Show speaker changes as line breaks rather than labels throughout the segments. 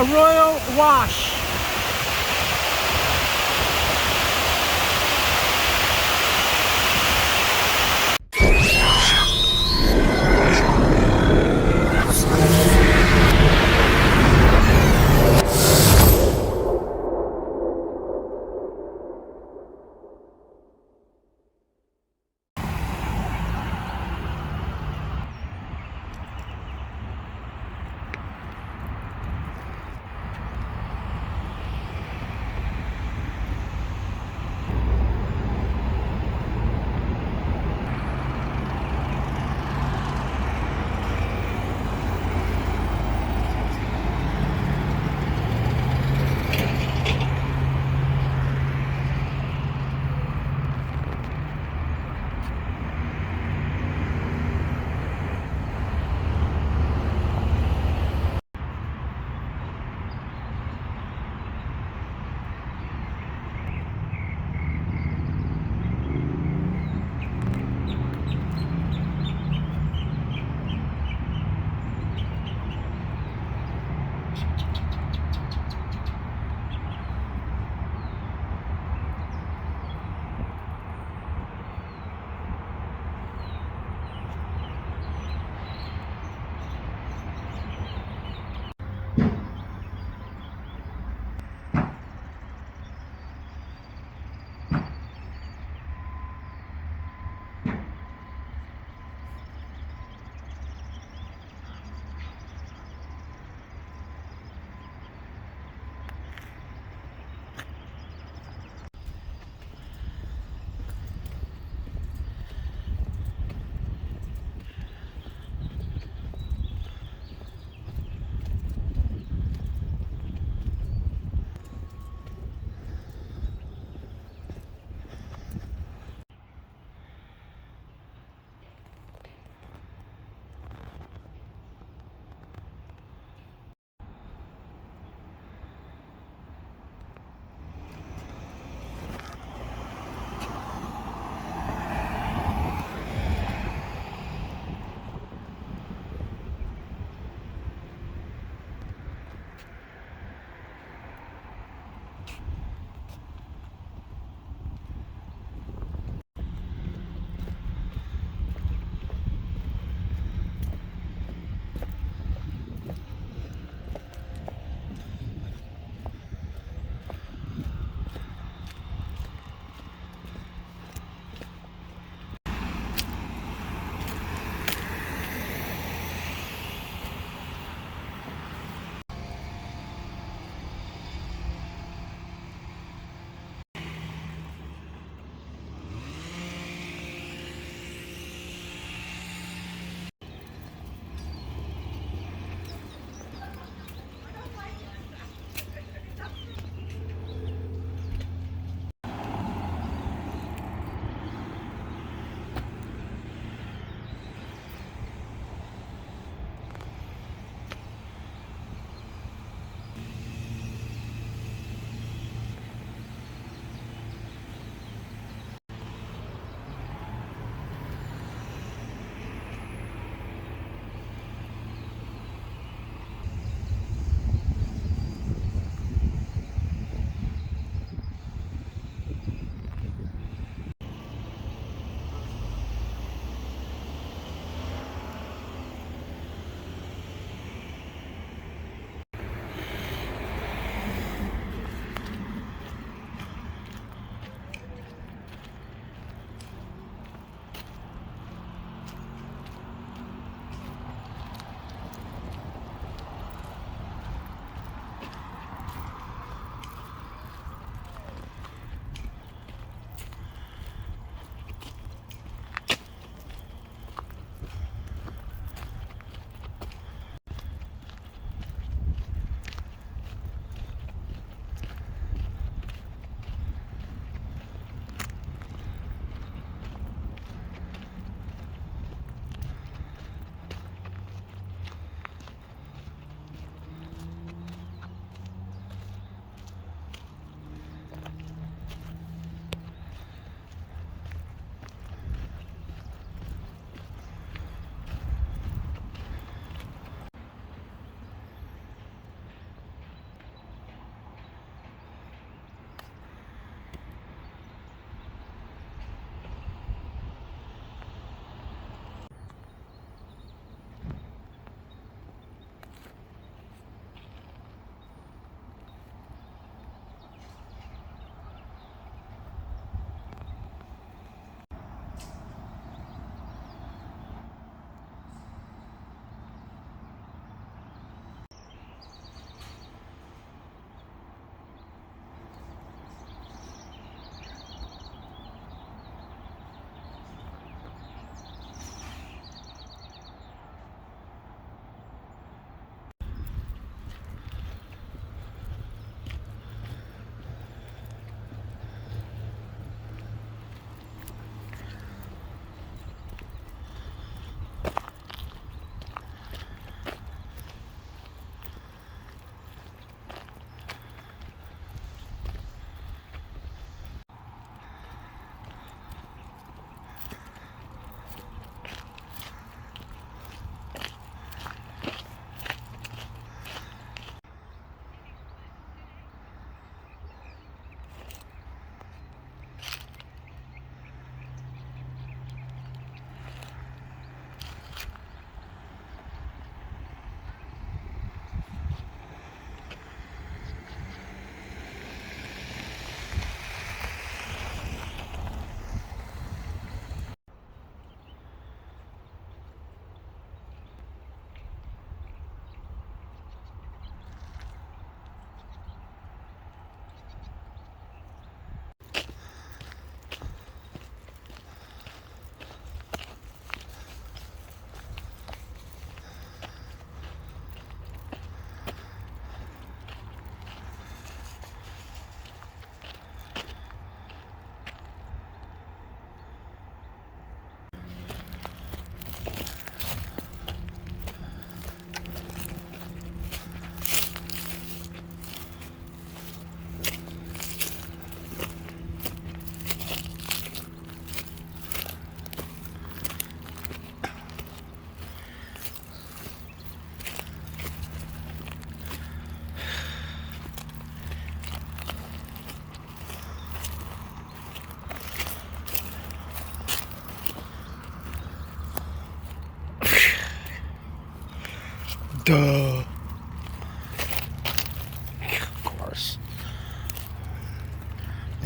Arroyo Wash.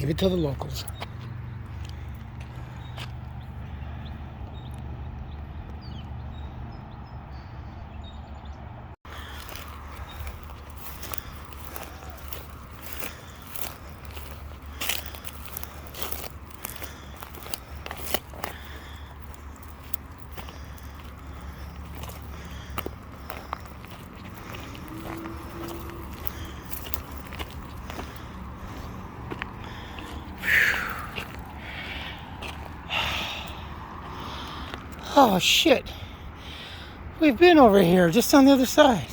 Give it to the locals. Oh shit, we've been over here just on the other side.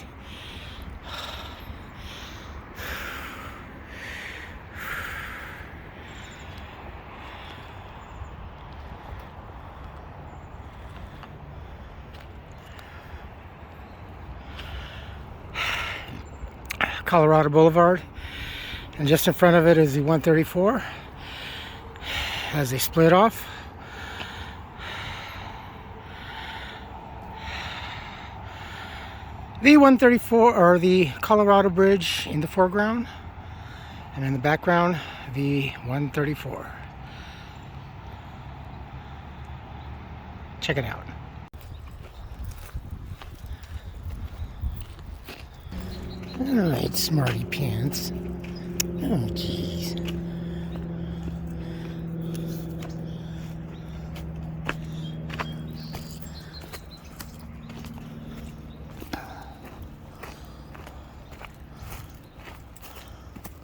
Colorado Boulevard, and just in front of it is the 134 as they split off. The 134, or the Colorado Bridge, in the foreground, and in the background the 134. Check it out. Alright, smarty pants. Oh jeez.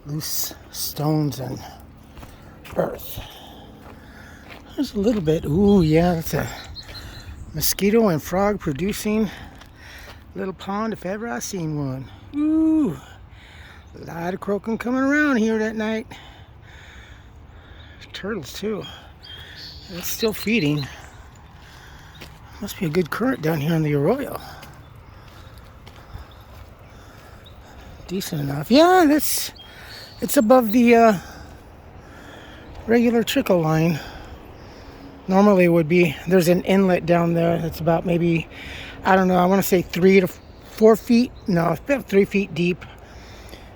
Loose stones and earth. There's a little bit. Ooh, yeah, that's a mosquito and frog producing little pond if ever I seen one. Ooh, a lot of croaking coming around here that night. Turtles too. It's still feeding. Must be a good current down here in the Arroyo. Decent enough. Yeah, it's above the regular trickle line. Normally it would be, there's an inlet down there that's about maybe, I don't know, I want to say 3 to 4 feet. No, it's about 3 feet deep,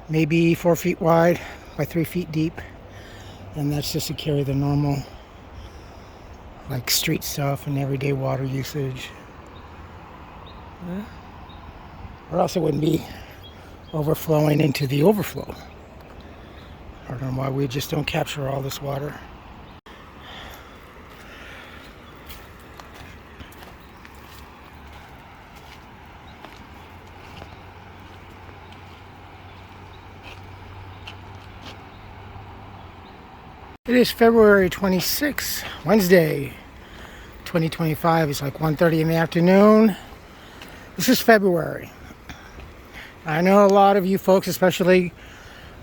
maybe 4 feet wide by 3 feet deep. And that's just to carry the normal, like, street stuff and everyday water usage. Yeah. Or else it wouldn't be overflowing into the overflow. I don't know why we just don't capture all this water. It is February 26th, Wednesday, 2025. It's like 1:30 in the afternoon. This is February. I know a lot of you folks, especially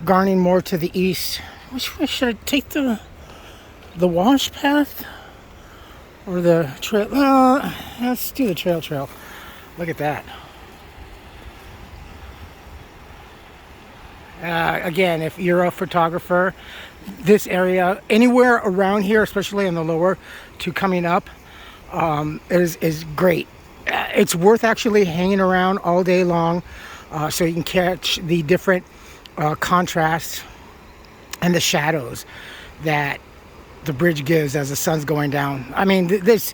garning more to the east. Which way should I take, the wash path or the trail? Let's do the trail. Look at that. Again, if you're a photographer, this area, anywhere around here, especially in the lower to coming up, is great. It's worth actually hanging around all day long, so you can catch the different contrasts and the shadows that the bridge gives as the sun's going down. I mean, this,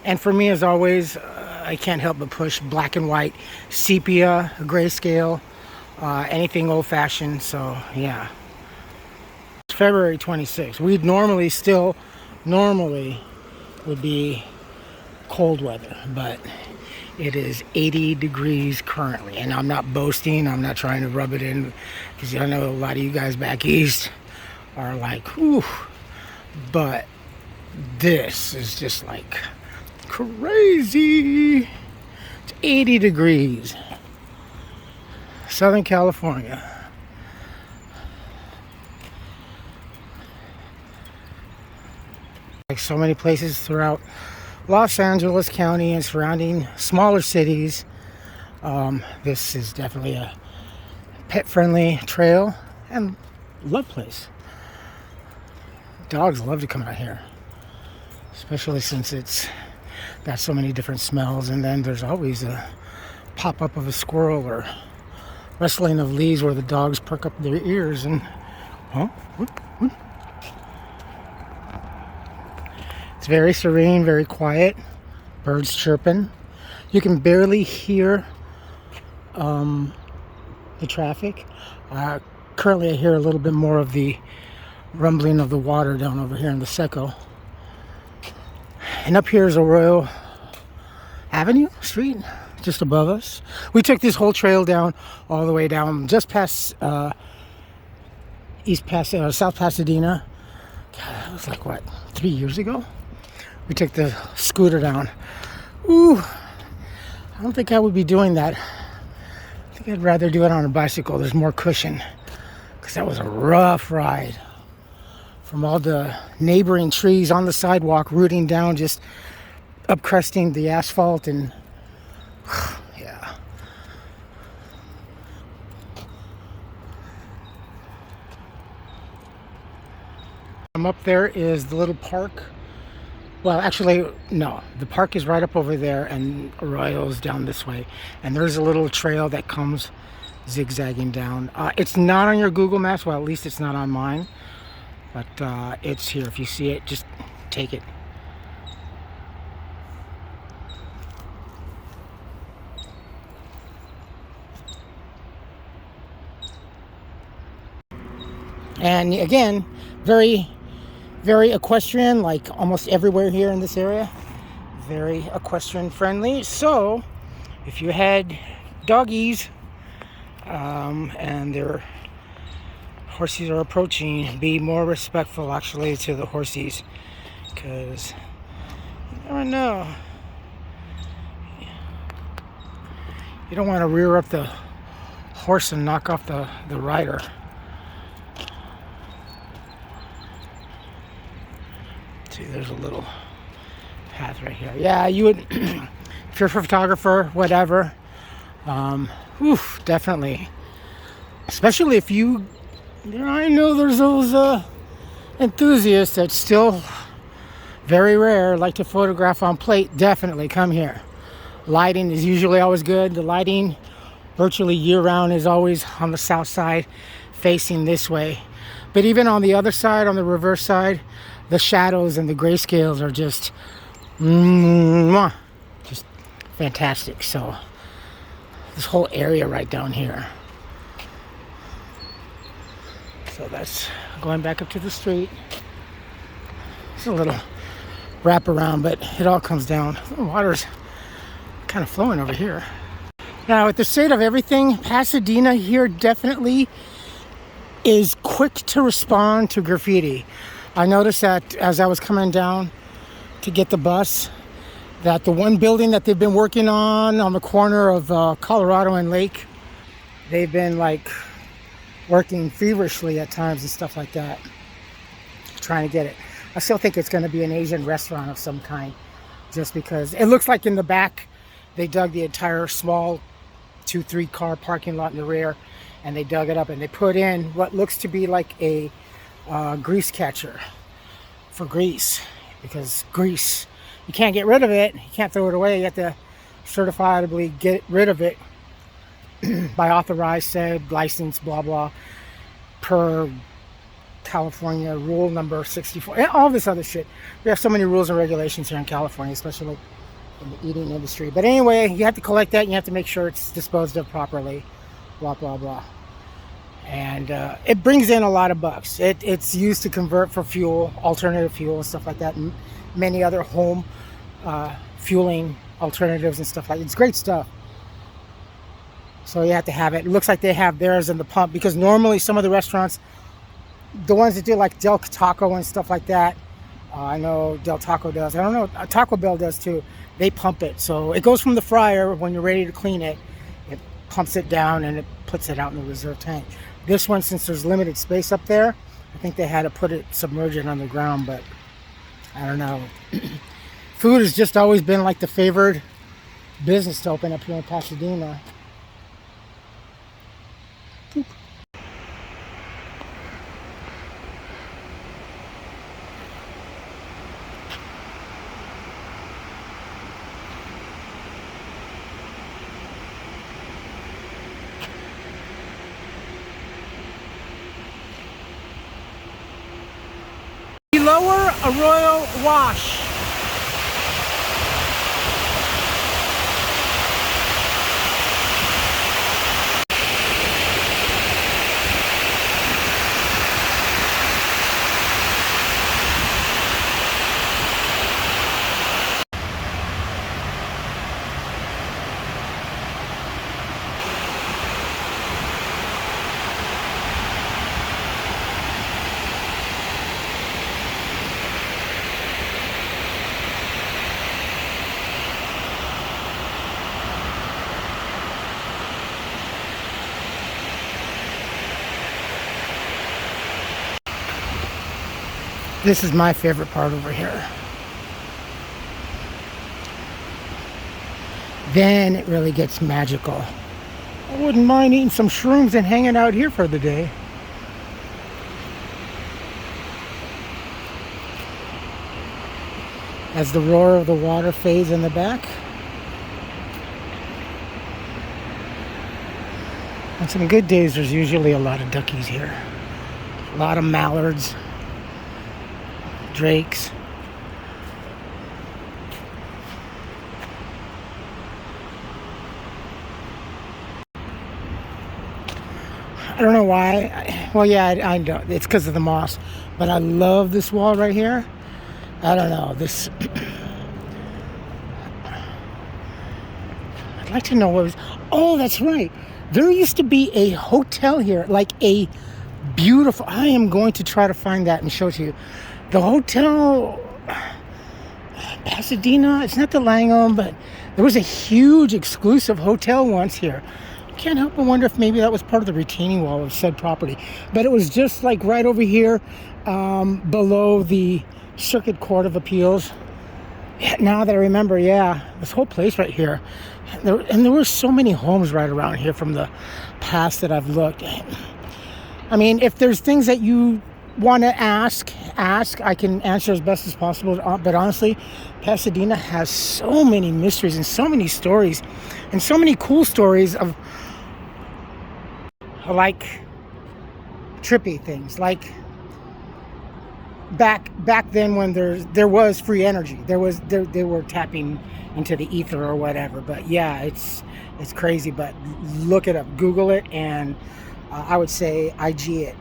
and for me, as always, I can't help but push black and white, sepia, grayscale, anything old-fashioned. So yeah, it's February 26th. We'd normally would be cold weather, but it is 80 degrees currently, and I'm not boasting. I'm not trying to rub it in, because I know a lot of you guys back east are like, whew, but this is just like crazy. It's 80 degrees. Southern California. Like so many places throughout Los Angeles County and surrounding smaller cities, this is definitely a pet-friendly trail and love place. Dogs love to come out here, especially since it's got so many different smells, and then there's always a pop-up of a squirrel or rustling of leaves where the dogs perk up their ears and It's very serene, very quiet. Birds chirping. You can barely hear the traffic. Currently I hear a little bit more of the rumbling of the water down over here in the Seco. And up here is Arroyo Avenue Street, just above us. We took this whole trail down, all the way down, just past South Pasadena. God, that was like, what, 3 years ago? We took the scooter down. Ooh, I don't think I would be doing that. I think I'd rather do it on a bicycle. There's more cushion, because that was a rough ride. From all the neighboring trees on the sidewalk rooting down, just upcrusting the asphalt, and yeah. Up there is the little park. Well, actually, no. The park is right up over there, and Arroyo's down this way. And there's a little trail that comes zigzagging down. It's not on your Google Maps. Well, at least it's not on mine. But it's here. If you see it, just take it. And again, very, very equestrian, like almost everywhere here in this area. Very equestrian friendly. So if you had doggies and their horses are approaching, be more respectful actually to the horses, because you never know. You don't want to rear up the horse and knock off the rider. See, there's a little path right here. Yeah, you would, if you're a photographer, whatever, definitely. Especially if you, I know there's those enthusiasts that still, very rare, like to photograph on plate. Definitely come here. Lighting is usually always good. The lighting virtually year-round is always on the south side, facing this way. But even on the other side, on the reverse side, the shadows and the grayscales are just fantastic. So this whole area right down here. So that's going back up to the street. It's a little wraparound, but it all comes down. The water's kind of flowing over here. Now, with the state of everything, Pasadena here definitely is quick to respond to graffiti. I noticed that as I was coming down to get the bus, that the one building that they've been working on the corner of Colorado and Lake, they've been like working feverishly at times and stuff like that, trying to get it. I still think it's going to be an Asian restaurant of some kind, just because it looks like in the back they dug the entire small 2-3 car parking lot in the rear, and they dug it up and they put in what looks to be like a grease catcher for grease, because grease, you can't get rid of it, you can't throw it away, you have to certifiably get rid of it by authorized, said, license, blah blah, per California rule number 64, and all this other shit. We have so many rules and regulations here in California, especially in the eating industry. But anyway, you have to collect that, and you have to make sure it's disposed of properly, blah blah blah. And it brings in a lot of bucks. It's used to convert for fuel, alternative fuel and stuff like that, and many other home fueling alternatives and stuff like that. It's great stuff. So you have to have it. It looks like they have theirs in the pump, because normally some of the restaurants, the ones that do like Del Taco and stuff like that, I know Del Taco does, I don't know, Taco Bell does too, they pump it. So it goes from the fryer, when you're ready to clean it, it pumps it down and it puts it out in the reserve tank. This one, since there's limited space up there, I think they had to put it, submerge it underground, but I don't know. Food has just always been like the favored business to open up here in Pasadena. Lower Arroyo Wash. This is my favorite part over here. Then it really gets magical. I wouldn't mind eating some shrooms and hanging out here for the day. As the roar of the water fades in the back. On some good days, there's usually a lot of duckies here. A lot of mallards, drakes. I don't know why. Well, yeah, I know. It's because of the moss. But I love this wall right here. I don't know. This... I'd like to know what was... Oh, that's right. There used to be a hotel here. Like a beautiful... I am going to try to find that and show it to you. The hotel... Pasadena. It's not the Langham, but there was a huge exclusive hotel once here. Can't help but wonder if maybe that was part of the retaining wall of said property. But it was just like right over here below the Circuit Court of Appeals. Now that I remember, yeah, this whole place right here. And there were so many homes right around here from the past that I've looked at. I mean, if there's things that you want to ask, I can answer as best as possible. But honestly, Pasadena has so many mysteries and so many stories and so many cool stories of like trippy things, like back then when there was free energy, they were tapping into the ether or whatever. But yeah, it's crazy. But look it up, Google it, and I would say IG it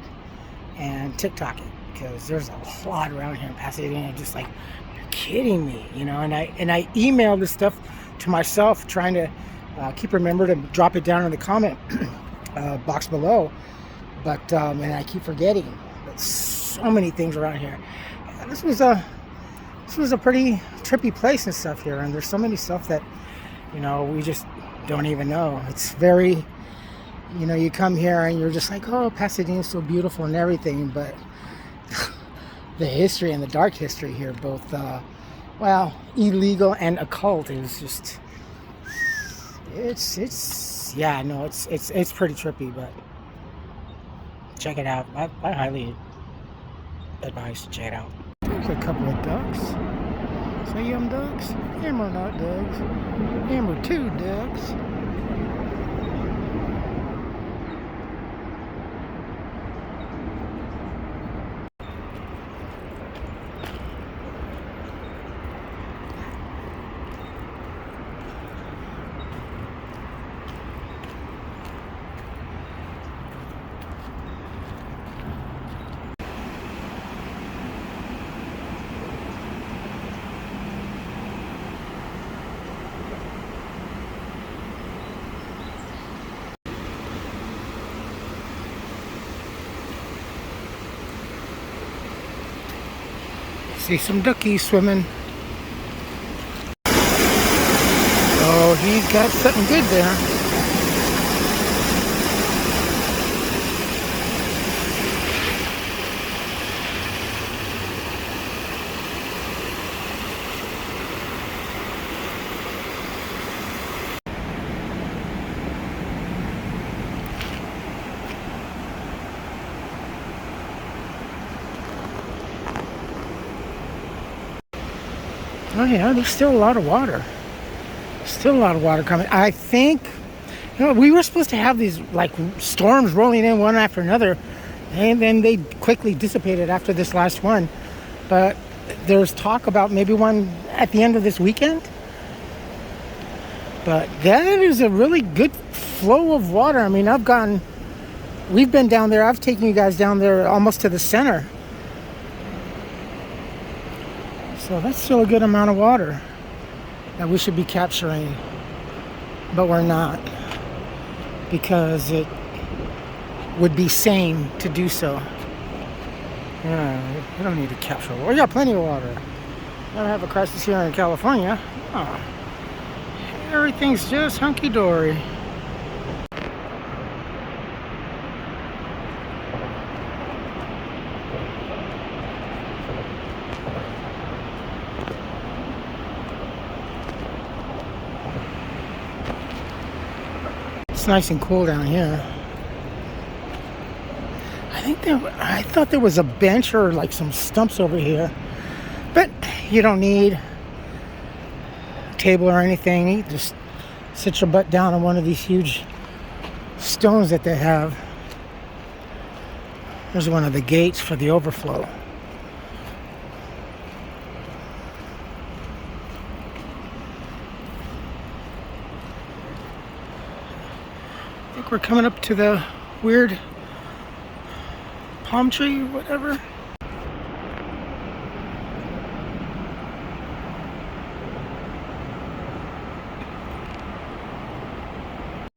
and TikTok it, because there's a lot around here in Pasadena. Just like, you're kidding me, you know. And I emailed this stuff to myself, trying to remember to drop it down in the comment box below, but and I keep forgetting. But so many things around here. This was a pretty trippy place and stuff here, and there's so many stuff that, you know, we just don't even know. It's very, you know, you come here and you're just like, oh, Pasadena's so beautiful and everything, but the history and the dark history here, both well, illegal and occult, is just it's yeah, no, it's pretty trippy. But check it out. I highly advise to check it out. There's a couple of ducks. See them ducks? Them are not ducks. Them are two ducks. See some duckies swimming. Oh, he got something good there. Oh yeah, there's still a lot of water. Still a lot of water coming. I think, you know, we were supposed to have these like storms rolling in one after another, and then they quickly dissipated after this last one. But there's talk about maybe one at the end of this weekend. But that is a really good flow of water. I mean, we've been down there. I've taken you guys down there almost to the center. So that's still a good amount of water that we should be capturing, but we're not, because it would be sane to do so. Yeah, we don't need to capture water. We got plenty of water. Never have a crisis here in California. Oh, everything's just hunky-dory. It's nice and cool down here. I thought there was a bench or like some stumps over here, but you don't need a table or anything. You just sit your butt down on one of these huge stones that they have. There's one of the gates for the overflow. I think we're coming up to the weird palm tree, whatever.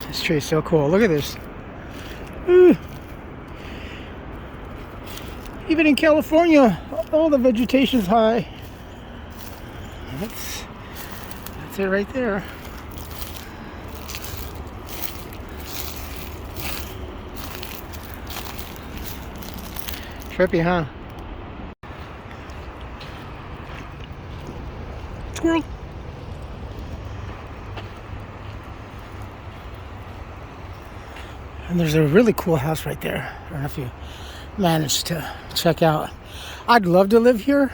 This tree is so cool. Look at this. Ooh. Even in California, all the vegetation's high. That's it right there. Trippy, huh? Squirrel. And there's a really cool house right there. I don't know if you managed to check out. I'd love to live here.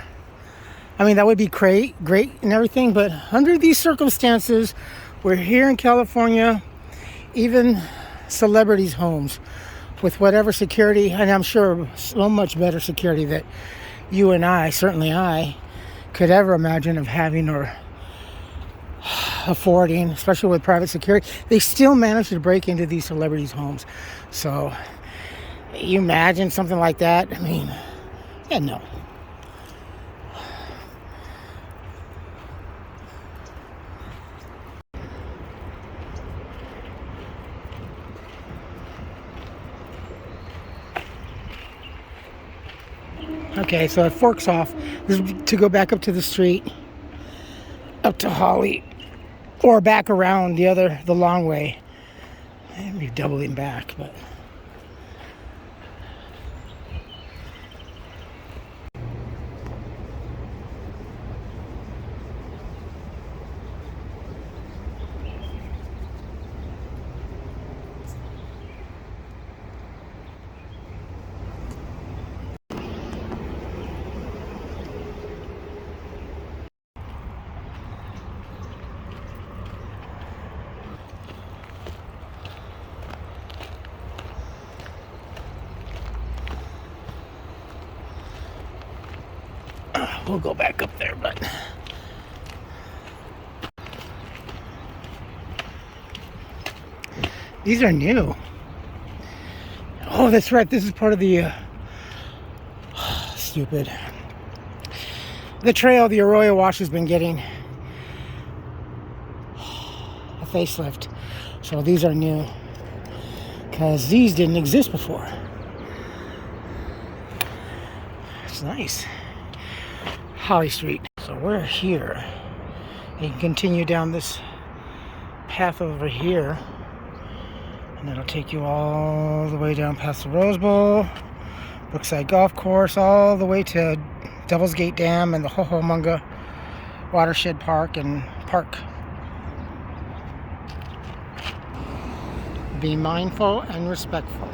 I mean, that would be great and everything, but under these circumstances, we're here in California, even celebrities' homes, with whatever security, and I'm sure so much better security that you and I, certainly I, could ever imagine of having or affording, especially with private security, they still manage to break into these celebrities' homes. So, you imagine something like that? I mean, yeah, no. Okay, so it forks off. This is to go back up to the street, up to Holly, or back around the long way. Maybe doubling back, but we'll go back up there, but these are new. Oh, that's right. This is part of the stupid. The trail, the Arroyo Wash, has been getting a facelift. So these are new, because these didn't exist before. It's nice. Holly Street. So we're here. You can continue down this path over here, and it'll take you all the way down past the Rose Bowl, Brookside Golf Course, all the way to Devil's Gate Dam and the Hohomunga Watershed Park and Park. Be mindful and respectful.